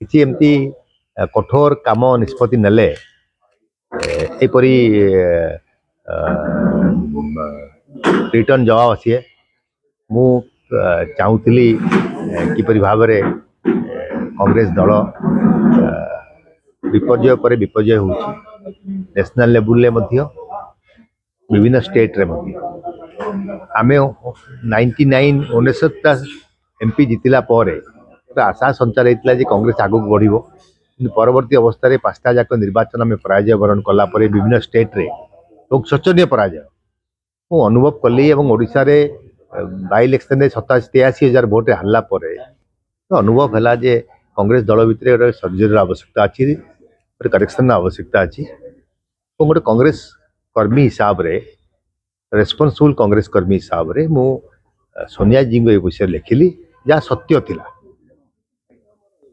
किसी एमती कठोर काम निष्पत्ति नेले एपरी रिटर्न जवाब आसी मु चाहूली किपरि भाव में कांग्रेस दल विपर्य पर विपर्य हो नेशनल लेवल विभिन्न स्टेट रे आम 99 एमपी जितला आशा संचार होता है कांग्रेस आगक बढ़ परवर्ती अवस्था पांचटा जाक निर्वाचन आम पराजय वरण कलापर विभिन्न स्टेट रे बहुत शोचनीय पराजय मु अनुभव कली ओडिशा रे बाई इलेक्शन 87,000 भोट हारला अनुभव है जे कांग्रेस दल भितर सर्जरी आवश्यकता अच्छी करेक्शन आवश्यकता अच्छी गोटे कांग्रेस कर्मी हिसाब रे रेस्पॉन्सिबल कांग्रेस कर्मी हिसाब रे मु सोनिया जी को विषय लिखिली जहाँ सत्य थिला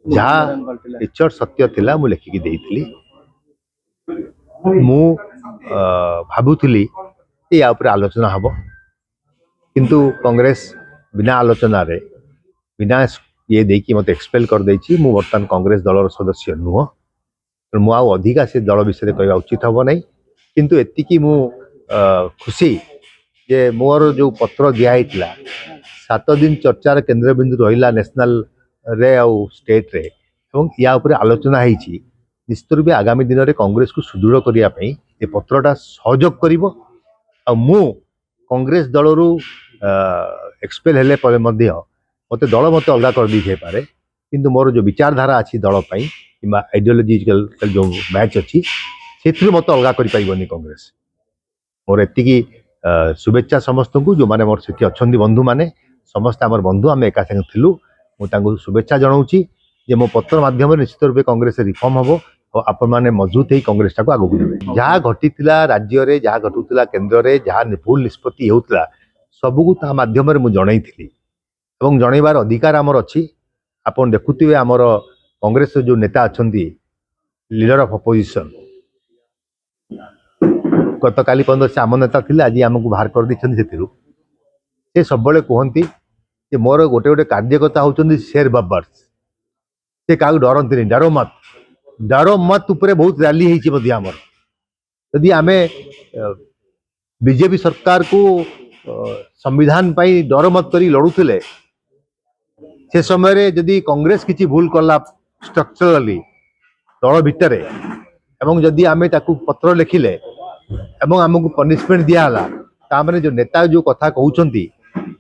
जहाँ टीचर सत्य थिला मु लिखिकी देइथिली मु भाबुथिली या ऊपर आलोचना हबो किंतु कांग्रेस बिना आलोचना रे बिना ये देखी मत एक्सपेल कर देछि मु वर्तमान कांग्रेस दलर सदस्य नुह मु आ अधिका से दल विषय कहवा उचित हम ना किंतु एतिकी मु खुशी जे मोर जो पत्र दिखाई 7 दिन चर्चार केन्द्र बिंदु रहा नेशनल रे आउ स्टेट रे एवं या ऊपर आलोचना होती निश्चित रूप आगामी दिन में कांग्रेस को सुदृढ़ करने ये पत्रटा सहयोग करिवो आ मु कांग्रेस दल रु एक्सपेल हेले परे मध्य मते दल मते अलग कर दी पारे किंतु मोर जो विचारधारा अच्छी दल पाई कि आइडियोलोजिकल जो मैच अच्छी से मत अलग कर पाइबनी कांग्रेस मोर एति शुभेच्छा समस्त को जो माने मोर से अच्छा बंधु माने समस्त आम बंधु आम एका संगे थिलु मुझे शुभेच्छा जनाऊँगी जे मो पत्र माध्यम निश्चित रूप कांग्रेस रिफॉर्म हम और आपण मैंने मजबूत ही कांग्रेस टाक आगू देवे जहाँ घटी राज्य में जहाँ घटुला केन्द्र में जहाँ भूल निष्पत्ति होता सबू माध्यम मुझे जनइबार अधिकार आमर अच्छी आपन देखुवे आमर कांग्रेस जो नेता अच्छा लीडर ऑफ अपोजिशन गत काली 15 से आम नेता थे आज आमको बाहर कर दी से सब कहती मोर गोटे गोटे कार्यकर्ता होती शेर बब्बर्स से क्या डरती डरो मत उपरे बहुत रैली होमर यदि आम बीजेपी सरकार को संविधान पाई डर मत कर लड़ुले से समय जदि कांग्रेस किसी भूल कला स्ट्रक्चरली दल भितर एवं जदि आम पत्र लिखिले एवं आमको पनिशमेंट दिहला तामने जो नेता जो कथा कहते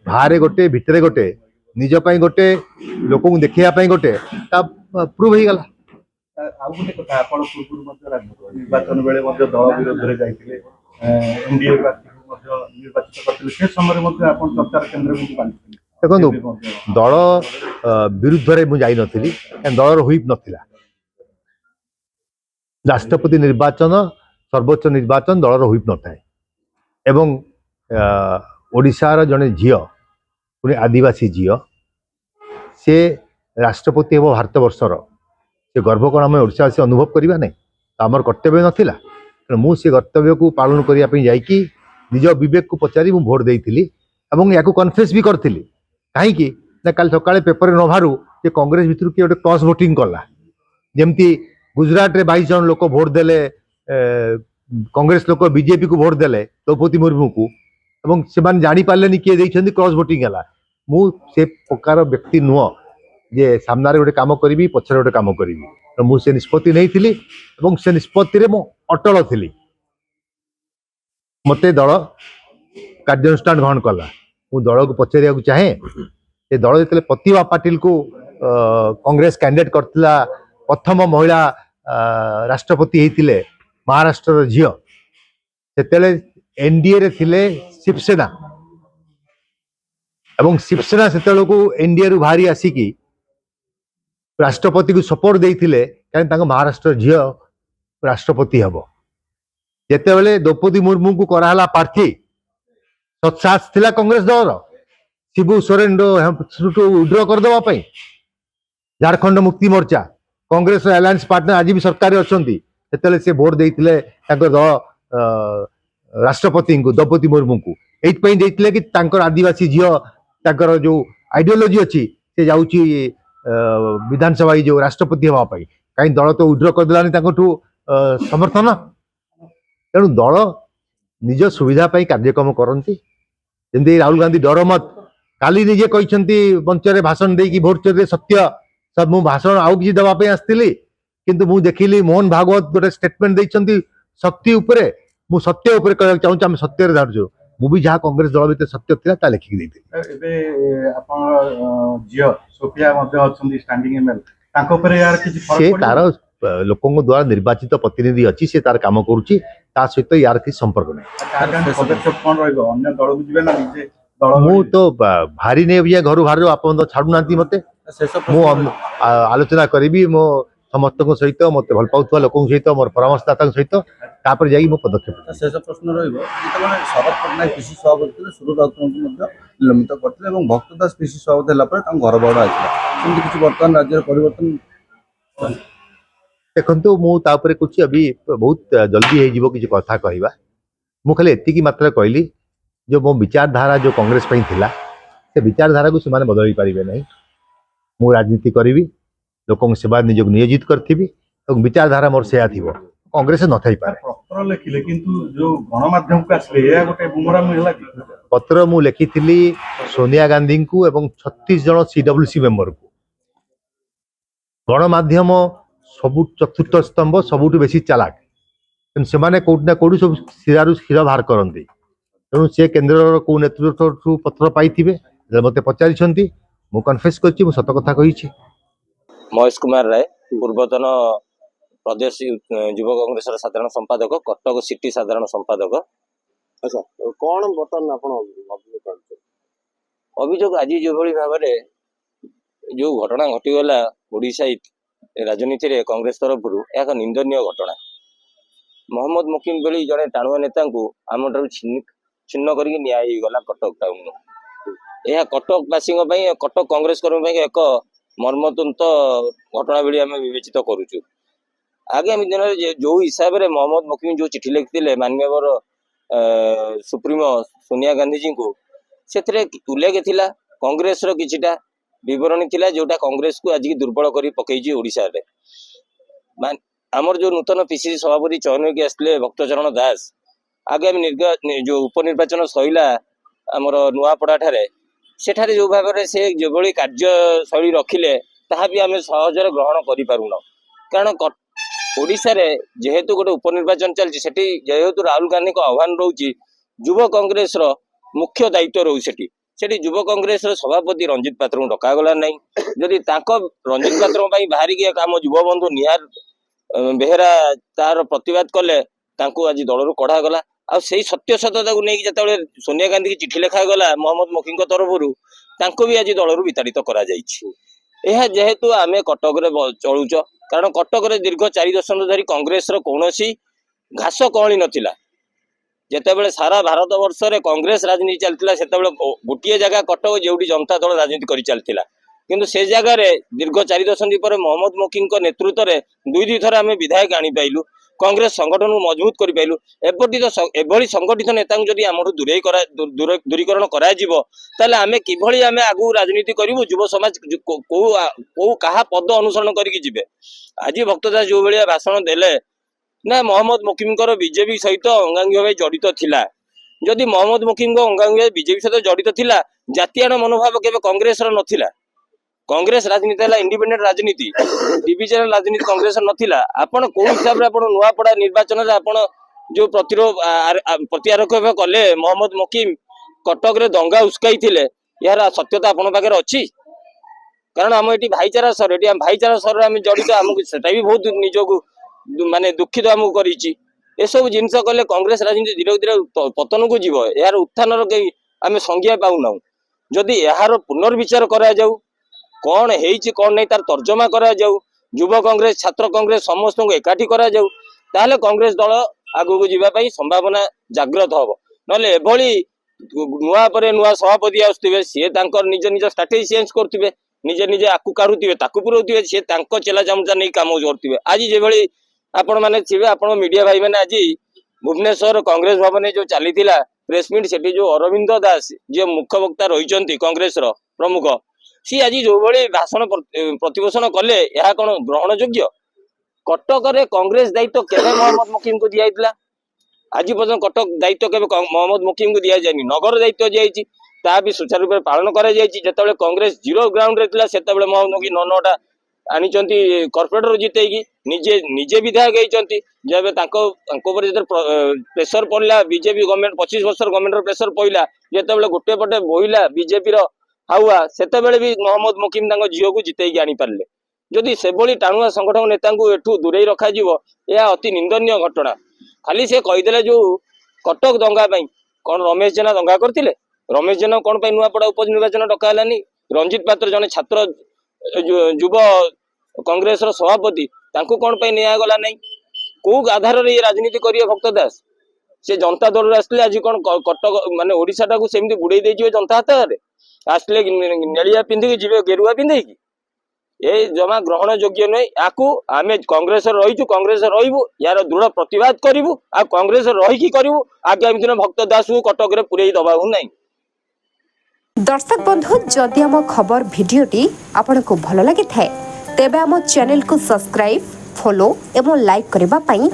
बाहर गोटे भितर गोटे निजपाई गोटे लोक को देखापी गोटे प्रूव हो गला निर्वाचन बेले दल विरोध में जाते एनडीए निर्वाचित करते से समय चर्चार केन्द्र देखो दल विरुद्ध में जाई नथी दलर हुईप नथिला राष्ट्रपति निर्वाचन सर्वोच्च निर्वाचन दलर हुईप न थाए एवं ओडिशार जड़े झील पुणी आदिवासी झील से राष्ट्रपति हम भारत वर्षर से गर्व कौन आम ओडावासी अनुभव करवा नहीं आमर कर्तव्य नाला मु से कर्तव्य को पालन करने जाकि निज विवेक को पचारि मु भोट देती या कन्फेस भी करी कहीं कल सका पेपर न बाहर जे कांग्रेस भितर किए गोटे क्रॉस वोटिंग कला जमती गुजरात रे 22 जन लोक भोट देले कांग्रेस लोक बीजेपी को भोट देले द्रौपदी मुर्मू को एवं से जानी पारे किए देखते क्रॉस वोटिंग है मु से प्रकार व्यक्ति नुह जे सामने गोटे कम करी पछरे गोटे कम करी मुझे निष्पत्ति नहीं से निष्पत्ति मु अटल थी मते दल कार्यानुष्ठान ग्रहण कला मु दल को पचार चाहे ये दल जो प्रतिभा पाटिल को कांग्रेस कैंडिडेट करथिला प्रथम महिला राष्ट्रपति होते महाराष्ट्र झील से एनडीए रे थिले शिवसेना एवं शिवसेना से एनडीए रु बाहरी आसिकी राष्ट्रपति को सपोर्ट देते कहीं महाराष्ट्र झील राष्ट्रपति हम जिते द्रौपदी मुर्मू को कराला प्रार्थी सत्साहस थिला कांग्रेस दल शिबू सोरेन विड्र करदे झारखंड मुक्ति मोर्चा कांग्रेस अलायंस पार्टनर आज भी सरकार अच्छा से भोट देते दल राष्ट्रपति को द्रौपदी मुर्मू को ये कि आदिवासी झील जो आइडियोलोजी अच्छी से जाऊँगी विधानसभा जो राष्ट्रपति हाँपाई कहीं दल तो उड्र करदेलानी समर्थन तेणु दल निज सुविधा कार्यक्रम करती जमी राहुल गांधी डर मत काली निजे कहते मंच में भाषण देकी भोट चोरी सत्य सब मु भाषण आउ कि देवाई आसती किंतु मु देखिली मोहन भागवत गोटे स्टेटमेंट देइछंती शक्ति उपरे मु सत्य उपरे कहना चाहूँ आम सत्य धार्जु मु भी जहाँ कांग्रेस दल भीतर सत्य था लिखिक देती ଏବେ ଆପଣ ଝିଅ ସୋଫିଆ ମଧ୍ୟ ଅଛନ୍ତି ଷ୍ଟାଣ୍ଡିଂ ଏମଏଲ ତାଙ୍କ ଉପରେ यार କିଛି से ଫରକ तार ପଡିବ लोकों द्वारा निर्वाचित प्रतिनिधि अच्छी से तार काम करुच्ची ता सहित यार किसी संपर्क नहीं ପଦକ୍ଷେପ କଣ ରହିବ ଅନ୍ୟ ଦଳକୁ ଯିବେ ନା ନିଜେ ଦଳ मु तो भारी नहीं भी घर बाहर आप तो छाड़ू ना मत मु आलोचना करी मो समस्त सहित मत भल पाऊा लोक सहित मोर परामर्शदाता सहित तापर जाई मो पदक्षेप शेष प्रश्न रहा शरद पट्टनायक पीसी सभापति थे सुरत राउतराय निलंबित करते भक्त दास पीसी सभापति है घर बाड़ आसाला किसी बर्तमान राज्य परिवर्तन देखो मुझे कुछ अभी बहुत जल्दी हो किसी कथा कहवा मु खाली एति मात्र कहली जो मो विचारधारा जो कांग्रेस थिला से विचारधारा को से बदल पारे ना मु राजनीति करी लोक सेवा निजक नियोजित करी विचारधारा मोर से कांग्रेस न थी पारे पत्र लिखिले किंतु जो गणमाध्यम को आसले या गोटे बुमरांग होला कि पत्र मु लिखी सोनिया गांधी को एवं 36 जन सीडब्ल्यूसी मेंबर को गणमाध्यम सबु चतुर्थ स्तंभ सबुठ बेसी चालाक से कौटि ना कौटि सब शिरारू क्षीर बाहर करती तेणु से केन्द्र को नेतृत्व पत्र पाई मत पचारि मु कन्फेस कर सत कथा कही महेश कुमार राय पूर्वतन प्रदेश युव कांग्रेस साधारण संपादक कटक सिटी साधारण संपादक अच्छा कौन बर्तमान आपण अभियोग आज जो भाव में जो घटना घटीगला ओडिशा राजनीति रे कांग्रेस तरफ एक निंदनीय घटना मोहम्मद मुकिम बेली जड़े टाणुआ नेता आम छिन्न करके निगला कटक टाउन यह कटकवासी कटक कांग्रेस कर्मी एक मर्मतुंत घटना बेली आम विवेचित करुचु आगामी दिन में जो हिसाब से मोहम्मद मुकिम जो चिठी लिखते माननीय सुप्रीमो सोनिया गांधी जी को से उल्लेख थिला कांग्रेस रो किछिटा विवरणी थिला जोटा कांग्रेस को आज दुर्बल कर पकई ओडिशा रे आमर जो नूतन पीसीसी सभापति चयन होगी आसते भक्तचरण दास आगामी जो उपनिर्वाचन सैला आमर नुआपड़ा ठारे सेठारे जो भाव में से जो भली कार्यशैली रखिले ताहा भी आम सहजरे ग्रहण करि पारुना कारण ओडिशा रे जेहेतु गोटे उपनिर्वाचन चलती सेठी जेहेतु राहुल गांधी को आह्वान रोचे युव कांग्रेस रो मुख्य दायित्व रोचे सेठी युव कांग्रेस रो सभापति रंजित पात्र को डकागला नहीं जदि रंजित पात्र बाहर के आम युव बंधु निहार बेहेरा तार प्रतिवाद कले आज दल रू कढ़ागला आ सत्य सत्यता को लेकिन जिते सोनिया गांधी की चिठी लिखागला मोहम्मद मुखी तरफ भी आज दल रू विताड़ित करा यह जेहेतु आम कटक चलुच कारण कटक दीर्घ 4 दशक धरी कांग्रेस कौन घास कली नाला जितेबाला सारा भारत वर्ष में कांग्रेस राजनीति चलता से गोटे जगह कटक जो जनता दल राजनीति कर चलता किंतु से जगार दीर्घ 4 दशक पर मोहम्मद मुखी नेतृत्व में 2 थर आम विधायक आनी पाइलु कांग्रेस संगठन को मजबूत कर पाइलु एभली संगठित नेता जदि आम दूरीकरण कर आम किभली आम आगु राजनीति करूँ युव समाज को कहा पद अनुसरण करके आज भक्तदास जो भाया भाषण देले ना मोहम्मद मुकिम बीजेपी सहित अंगांगी भाव जड़ित थिला जदि मोहम्मद मुकिम अंगांगी भाव बीजेपी सहित जड़ित थिला जातीय मनोभाव केवल कांग्रेस नथिला कांग्रेस राजनीति है इंडिपेंडेंट राजनीति डिविजनल राजनीति कांग्रेस नथिला आपण को हिसाब रे आपण नुआपड़ा निर्वाचन रे आपण जो प्रत्यारोप कले मोहम्मद मुकिम कटक रे दंगा उस्काई थिले यार सत्यता आपण पाखे अच्छी कारण आम ये भाईचारा सहर ये भाईचारा सहर आम जड़ित आमको सेटा भी बहुत निजक माने दुखित आमको करी सब जिनस कले कांग्रेस राजनीति धीरे धीरे पतन को जीव यार उत्थान कहीं आम संज्ञा पाऊना जदि यार पुनर्विचार करा जाऊ कौन है कौन नहीं तार तर्जमा करा जाऊ युव कांग्रेस छात्र कांग्रेस समस्त को एकाठी करा जाऊ ताहले कांग्रेस दल आगू को जीवाई संभावना जाग्रत हम ना नुआ पर नुआ सभापति आसुवे सी निज निज स्ट्राटेजी चेंज करुवे निजे निजे आकु काढ़ुवे ताकू पुरावे सी चेला चामुचा नहीं कम करुवे आज जो आपण मैंने थे आप मीडिया भाई मैंने आज भुवनेश्वर कांग्रेस भवन जो चली प्रेस मीट से जो अरविंद दास जी मुख्य वक्ता रही कांग्रेस प्रमुख सी आज जो भाई भाषण प्रतिपोषण कले यह कौन ग्रहण योग्य कटक रे कांग्रेस दायित्व केवे मोहम्मद मुकिम को दिया आज पर्यटन कटक दायित्व केवे मोहम्मद मुकिम को दिया जाए नगर दायित्व दिया ता भी सुचारू रूप पालन कर कांग्रेस जीरो ग्राउंड रे थिला सेतेबेले मोहम्मद मुकिम 9टा आनी कॉर्पोरेटर जितेगी निजे निजे विधायक होती जब प्रेसर पड़ला बीजेपी गवर्नमेंट 25 वर्ष गवर्नमेंट प्रेसर पड़ा जिते गोटे पटे बोईला बीजेपी हाउआ सेतेबेले भी मोहम्मद मुकिम झील को जितेगी आनी पारे जदि से टाणुआ संगठन नेता एठू दूरे रखा यह अति निंदनीय घटना खाली से कहीदे जो कटक दंगा कौन रमेश जेना दंगा करते रमेश जेना कौन नुआपड़ा उपनिर्वाचन डकानी रंजित पात्र जने छात्र युव कांग्रेस सभापति कौन निगला नहीं कौ आधार ये राजनीति करिए भक्त दास से जनता दल आसले आज कौन कटक माने ओडिशा टाकू सेमती बुड़े दे जनता हाथ आसले नेलिया पिंधिकी जी गेरुआ पिंधेकी ये जमा ग्रहण योग्य नुहे याकू आम कांग्रेस रहीचु कांग्रेस रही यार दृढ़ प्रतिवाद करूँ आ कांग्रेस रहीकि करूँ आगामी दिन भक्त दास को कटक रे पुरई दबा नहीं। दर्शक बंधु जदि आम खबर भिडियोटी आपको भल लगी थाए तेबे आम चैनल को सब्सक्राइब फॉलो एवं लाइक करने पाई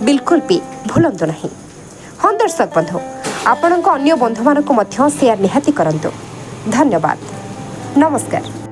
बिल्कुल भी भूलंतु नहीं। हाँ दर्शक बंधु आपण अन्य बंधु मानक शेयर निहाती करंतु। धन्यवाद। नमस्कार।